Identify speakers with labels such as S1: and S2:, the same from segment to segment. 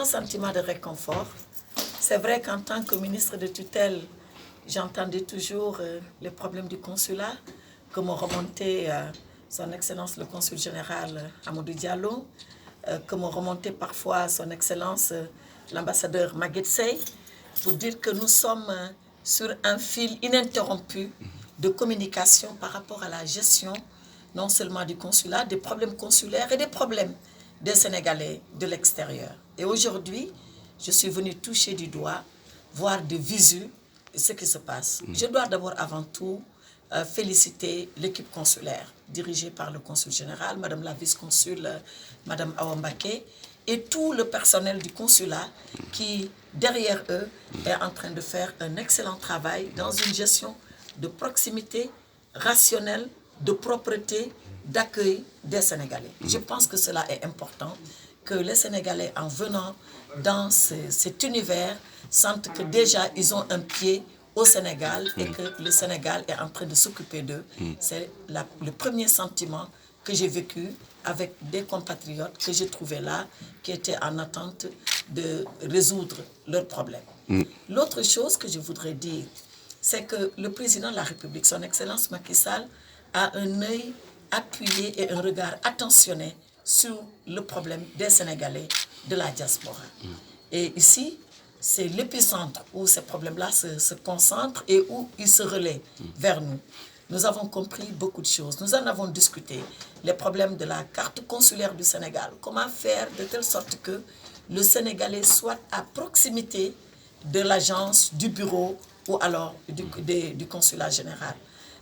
S1: grand sentiment de réconfort. C'est vrai qu'en tant que ministre de tutelle, j'entendais toujours les problèmes du consulat, que m'ont remonté son Excellence le Consul général Amadou Diallo, que m'ont remonté parfois son Excellence l'ambassadeur Maguette Sey, pour dire que nous sommes sur un fil ininterrompu de communication par rapport à la gestion non seulement du consulat, des problèmes consulaires et des problèmes des Sénégalais de l'extérieur. Et aujourd'hui, je suis venue toucher du doigt, voir de visu ce qui se passe. Je dois d'abord avant tout féliciter l'équipe consulaire dirigée par le consul général, Madame la vice-consul, Madame Awa Mbacké, et tout le personnel du consulat qui, derrière eux, est en train de faire un excellent travail dans une gestion de proximité, rationnelle, de propreté, d'accueil des Sénégalais. Je pense que cela est important, que les Sénégalais, en venant dans cet univers, sentent que déjà ils ont un pied au Sénégal et que le Sénégal est en train de s'occuper d'eux. C'est le premier sentiment que j'ai vécu avec des compatriotes que j'ai trouvés là, qui étaient en attente de résoudre leurs problèmes. L'autre chose que je voudrais dire, c'est que le président de la République, son Excellence Macky Sall, a un œil appuyé et un regard attentionné sur le problème des Sénégalais de la diaspora. Et ici, c'est l'épicentre où ces problèmes-là se concentrent et où ils se relaient vers nous. Nous avons compris beaucoup de choses. Nous en avons discuté. Les problèmes de la carte consulaire du Sénégal. Comment faire de telle sorte que le Sénégalais soit à proximité de l'agence, du bureau ou alors du consulat général.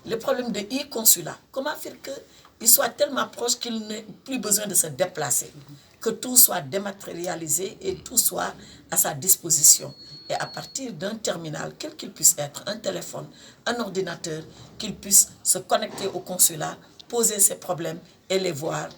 S1: Les problèmes de e-consulat. Comment faire qu'il soit tellement proche qu'il n'ait plus besoin de se déplacer. Que tout soit dématérialisé et tout soit à sa disposition. Et à partir d'un terminal, quel qu'il puisse être, un téléphone, un ordinateur, qu'il puisse se connecter au consulat, poser ses problèmes et les voir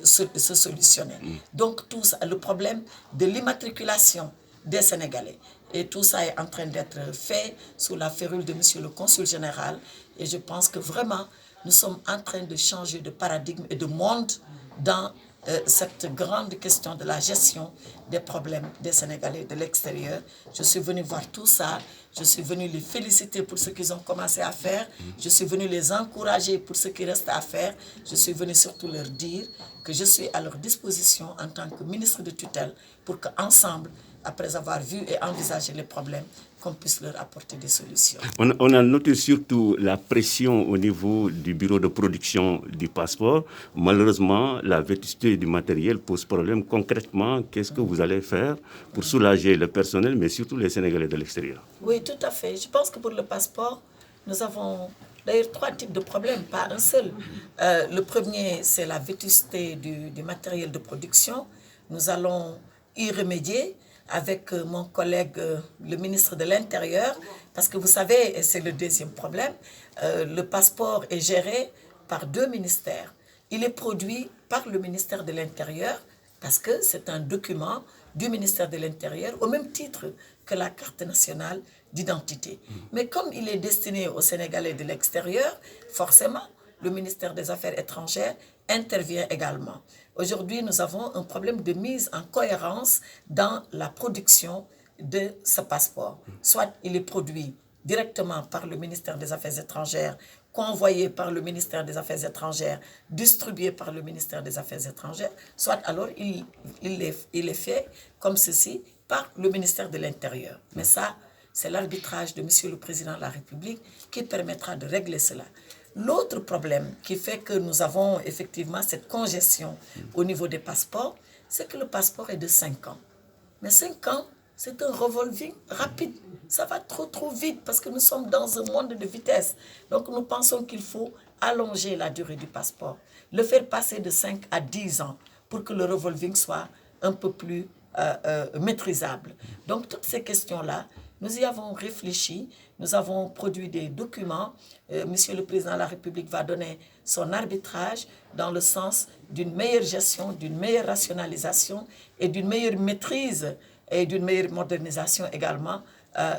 S1: se solutionner. Donc tout ça, le problème de l'immatriculation des Sénégalais. Et tout ça est en train d'être fait sous la férule de Monsieur le Consul général. Et je pense que vraiment, nous sommes en train de changer de paradigme et de monde dans cette grande question de la gestion des problèmes des Sénégalais de l'extérieur. Je suis venue voir tout ça. Je suis venue les féliciter pour ce qu'ils ont commencé à faire. Je suis venue les encourager pour ce qui reste à faire. Je suis venue surtout leur dire que je suis à leur disposition en tant que ministre de tutelle pour qu'ensemble, après avoir vu et envisagé les problèmes, qu'on puisse leur apporter des solutions.
S2: On a noté surtout la pression au niveau du bureau de production du passeport. Malheureusement, la vétusté du matériel pose problème. Concrètement, qu'est-ce que vous allez faire pour soulager le personnel, mais surtout les Sénégalais de l'extérieur?
S1: Oui, tout à fait. Je pense que pour le passeport, nous avons d'ailleurs 3 types de problèmes, pas un seul. Le premier, c'est la vétusté du matériel de production. Nous allons y remédier avec mon collègue, le ministre de l'Intérieur, parce que vous savez, et c'est le deuxième problème, le passeport est géré par 2 ministères. Il est produit par le ministère de l'Intérieur, parce que c'est un document du ministère de l'Intérieur, au même titre que la carte nationale d'identité. Mais comme il est destiné aux Sénégalais de l'extérieur, forcément, le ministère des Affaires étrangères intervient également. Aujourd'hui, nous avons un problème de mise en cohérence dans la production de ce passeport. Soit il est produit directement par le ministère des Affaires étrangères, convoyé par le ministère des Affaires étrangères, distribué par le ministère des Affaires étrangères, soit alors il est fait comme ceci par le ministère de l'Intérieur. Mais ça, c'est l'arbitrage de Monsieur le Président de la République qui permettra de régler cela. L'autre problème qui fait que nous avons effectivement cette congestion au niveau des passeports, c'est que le passeport est de 5 ans. Mais 5 ans, c'est un revolving rapide. Ça va trop vite parce que nous sommes dans un monde de vitesse. Donc nous pensons qu'il faut allonger la durée du passeport, le faire passer de 5 à 10 ans pour que le revolving soit un peu plus maîtrisable. Donc toutes ces questions-là, nous y avons réfléchi, nous avons produit des documents. Monsieur le Président de la République va donner son arbitrage dans le sens d'une meilleure gestion, d'une meilleure rationalisation et d'une meilleure maîtrise et d'une meilleure modernisation également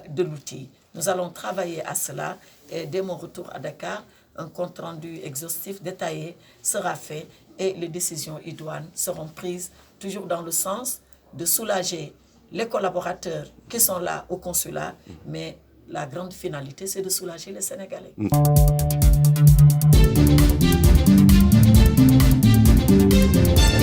S1: de l'outil. Nous allons travailler à cela et dès mon retour à Dakar, un compte-rendu exhaustif, détaillé sera fait et les décisions idoines seront prises toujours dans le sens de soulager les collaborateurs qui sont là au consulat, mais la grande finalité, c'est de soulager les Sénégalais.